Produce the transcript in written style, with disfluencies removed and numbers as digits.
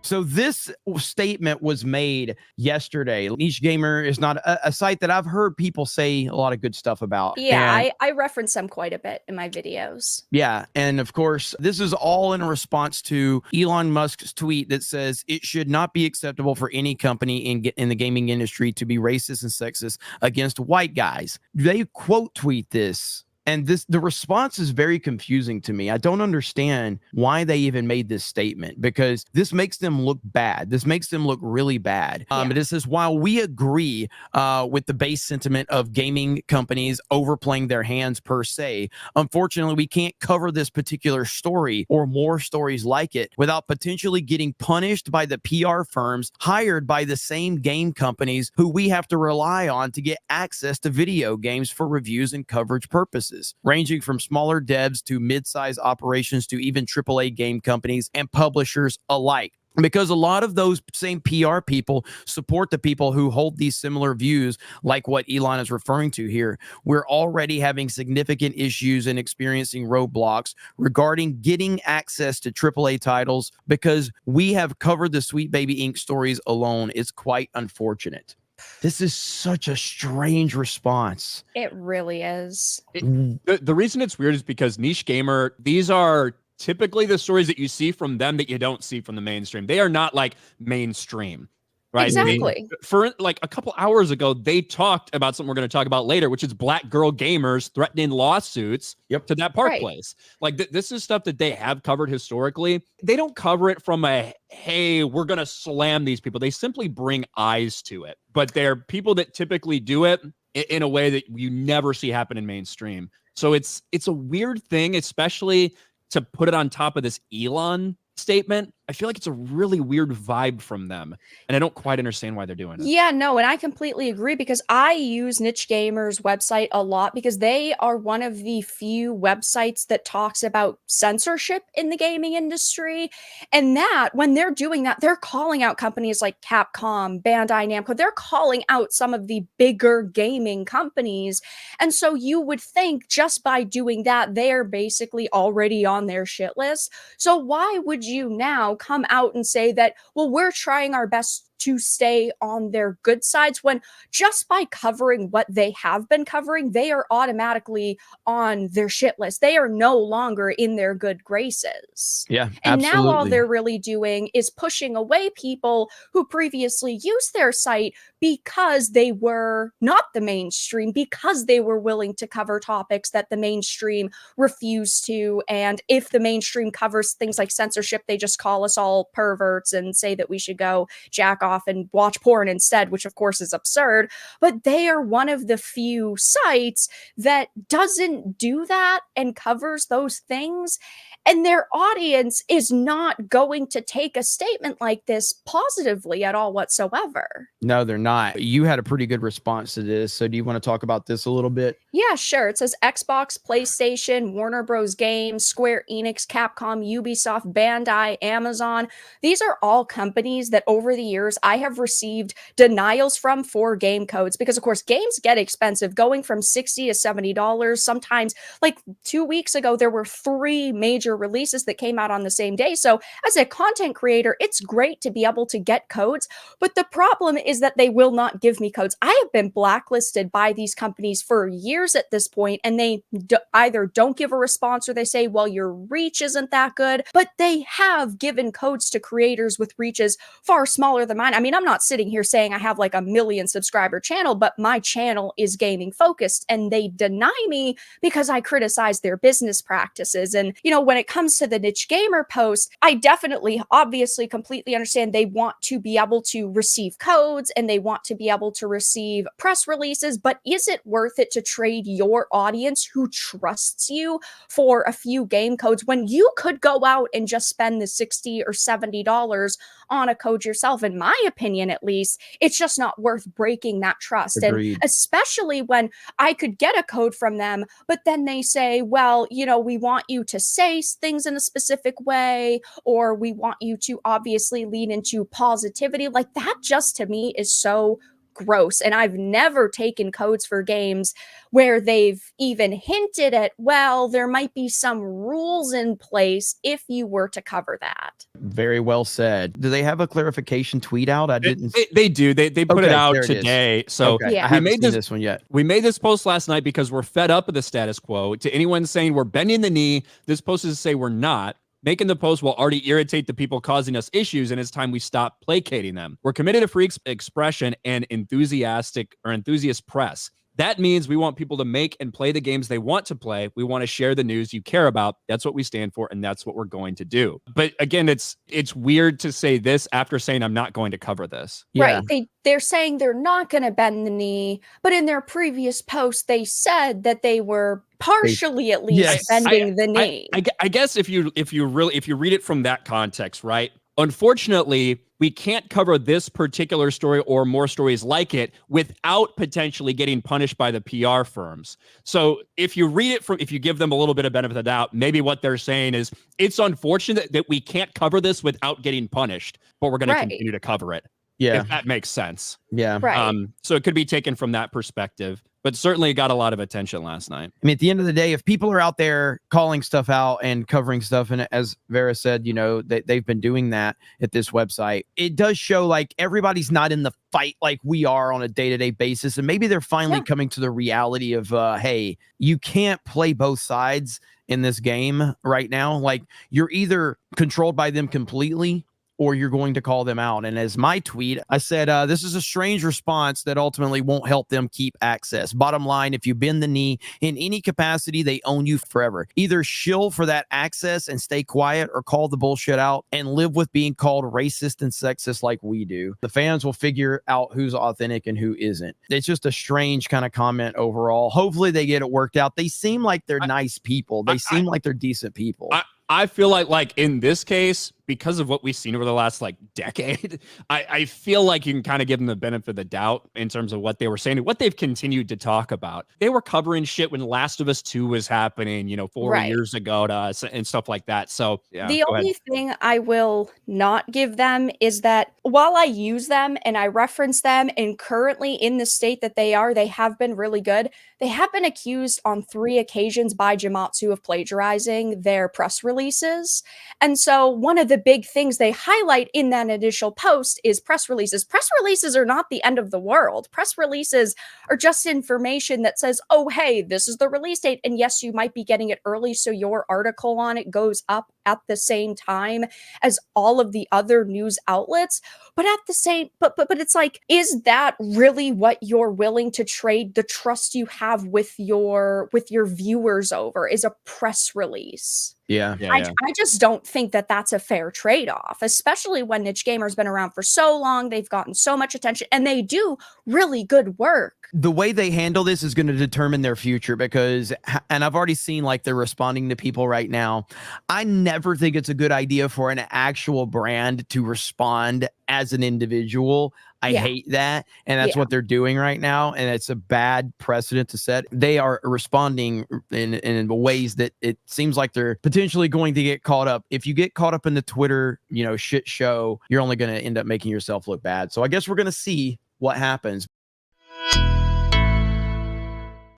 So this statement was made yesterday. Niche Gamer is not a site that I've heard people say a lot of good stuff about. Yeah, And I reference them quite a bit in my videos. yeah, and of course, this is all in response to Elon Musk's tweet that says it should not be acceptable for any company in the gaming industry to be racist and sexist against white guys. They quote tweet this. And the response is very confusing to me. I don't understand why they even made this statement, because this makes them look bad. This makes them look really bad. It says, while we agree with the base sentiment of gaming companies overplaying their hands per se, unfortunately, we can't cover this particular story or more stories like it without potentially getting punished by the PR firms hired by the same game companies who we have to rely on to get access to video games for reviews and coverage purposes, ranging from smaller devs to mid-size operations to even AAA game companies and publishers alike. Because a lot of those same PR people support the people who hold these similar views, like what Elon is referring to here. We're already having significant issues and experiencing roadblocks regarding getting access to AAA titles because we have covered the Sweet Baby Inc. stories alone. It's quite unfortunate. This is such a strange response. It really is. The reason it's weird is because Niche Gamer, these are typically the stories that you see from them that you don't see from the mainstream. They are not like mainstream, right? Exactly. For like a couple hours ago, they talked about something we're going to talk about later, which is black girl gamers threatening lawsuits to that park place. Like this is stuff that they have covered historically. They don't cover it from a, hey, we're going to slam these people. They simply bring eyes to it. But they're people that typically do it in a way that you never see happen in mainstream. So it's a weird thing, especially to put it on top of this Elon statement. I feel like it's a really weird vibe from them, and I don't quite understand why they're doing it. Yeah, no, and I completely agree because I use Niche Gamer's website a lot because they are one of the few websites that talks about censorship in the gaming industry. And that, when they're doing that, they're calling out companies like Capcom, Bandai Namco. They're calling out some of the bigger gaming companies. And so you would think just by doing that, they're basically already on their shit list. So why would you now come out and say that, well, we're trying our best to stay on their good sides, when just by covering what they have been covering, they are automatically on their shit list. They are no longer in their good graces. Yeah, and absolutely. now all they're really doing is pushing away people who previously used their site because they were not the mainstream, because they were willing to cover topics that the mainstream refused to. And if the mainstream covers things like censorship, they just call us all perverts and say that we should go jack off and watch porn instead, which of course is absurd. But they are one of the few sites that doesn't do that and covers those things. And their audience is not going to take a statement like this positively at all whatsoever. No, they're not. You had a pretty good response to this. So do you want to talk about this a little bit? Yeah, sure. It says Xbox, PlayStation, Warner Bros. Games, Square Enix, Capcom, Ubisoft, Bandai, Amazon. These are all companies that over the years I have received denials from for game codes because, of course, games get expensive, going from $60 to $70. Sometimes, like 2 weeks ago, there were 3 major releases that came out on the same day. So as a content creator, it's great to be able to get codes. But the problem is that they will not give me codes. I have been blacklisted by these companies for years at this point, and they either don't give a response or they say, well, your reach isn't that good. But they have given codes to creators with reaches far smaller than mine. I mean, I'm not sitting here saying I have like a 1 million subscriber channel, but my channel is gaming focused, and they deny me because I criticize their business practices. And, you know, when it comes to the Niche Gamer post, I definitely, obviously, completely understand they want to be able to receive codes and they want to be able to receive press releases, but is it worth it to trade your audience who trusts you for a few game codes when you could go out and just spend the $60 or $70 on a code yourself? In my opinion, at least, it's just not worth breaking that trust. Agreed. And especially when I could get a code from them, but then they say, well, you know, we want you to say things in a specific way, or we want you to obviously lean into positivity. Like that just to me is so gross. And I've never taken codes for games where they've even hinted at, well, there might be some rules in place if you were to cover that. Very well said. Do they have a clarification tweet out? I didn't. They do. They put it out there today. So okay. Yeah. I haven't seen this one yet. We made this post last night because we're fed up with the status quo. To anyone saying we're bending the knee, this post is to say we're not. Making the post will already irritate the people causing us issues, and it's time we stop placating them. We're committed to free expression and enthusiast press. That means we want people to make and play the games they want to play. We want to share the news you care about. That's what we stand for, and that's what we're going to do. But again, it's weird to say this after saying I'm not going to cover this. Yeah. Right. They're saying they're not going to bend the knee, but in their previous post, they said that they were partially at least bending the knee. I guess if you read it from that context, right? Unfortunately, we can't cover this particular story or more stories like it without potentially getting punished by the PR firms. So if you read it if you give them a little bit of benefit of the doubt, maybe what they're saying is it's unfortunate that we can't cover this without getting punished, but we're going to continue to cover it. Yeah. If that makes sense. Yeah. Right. So it could be taken from that perspective, but certainly it got a lot of attention last night. I mean, at the end of the day, if people are out there calling stuff out and covering stuff, and as Vera said, you know, they've been doing that at this website, it does show like everybody's not in the fight like we are on a day-to-day basis. And maybe they're finally coming to the reality of, hey, you can't play both sides in this game right now. Like you're either controlled by them completely or you're going to call them out. And as my tweet, I said, this is a strange response that ultimately won't help them keep access. Bottom line, if you bend the knee in any capacity, they own you forever. Either shill for that access and stay quiet or call the bullshit out and live with being called racist and sexist like we do. The fans will figure out who's authentic and who isn't. It's just a strange kind of comment overall. Hopefully they get it worked out. They seem like they're nice people. They seem like they're decent people. I feel like in this case, because of what we've seen over the last like decade, I feel like you can kind of give them the benefit of the doubt in terms of what they were saying and what they've continued to talk about. They were covering shit when Last of Us 2 was happening, you know, 4 years ago to us and stuff like that. So yeah, the only thing I will not give them is that while I use them and I reference them, and currently in the state that they are, they have been really good. They have been accused on 3 occasions by Gematsu of plagiarizing their press releases. And so one of the big things they highlight in that initial post is press releases. Press releases are not the end of the world. Press releases are just information that says, oh, hey, this is the release date. And yes, you might be getting it early, so your article on it goes up at the same time as all of the other news outlets. But at the same, but it's like, is that really what you're willing to trade the trust you have with your viewers over? Is a press release? Yeah. I just don't think that that's a fair trade-off, especially when Niche Gamer's been around for so long. They've gotten so much attention and they do really good work. The way they handle this is going to determine their future because, and I've already seen like they're responding to people right now. I never think it's a good idea for an actual brand to respond as an individual. I hate that. And that's what they're doing right now. And it's a bad precedent to set. They are responding in ways that it seems like they're potentially going to get caught up. If you get caught up in the Twitter, you know, shit show, you're only going to end up making yourself look bad. So I guess we're going to see what happens.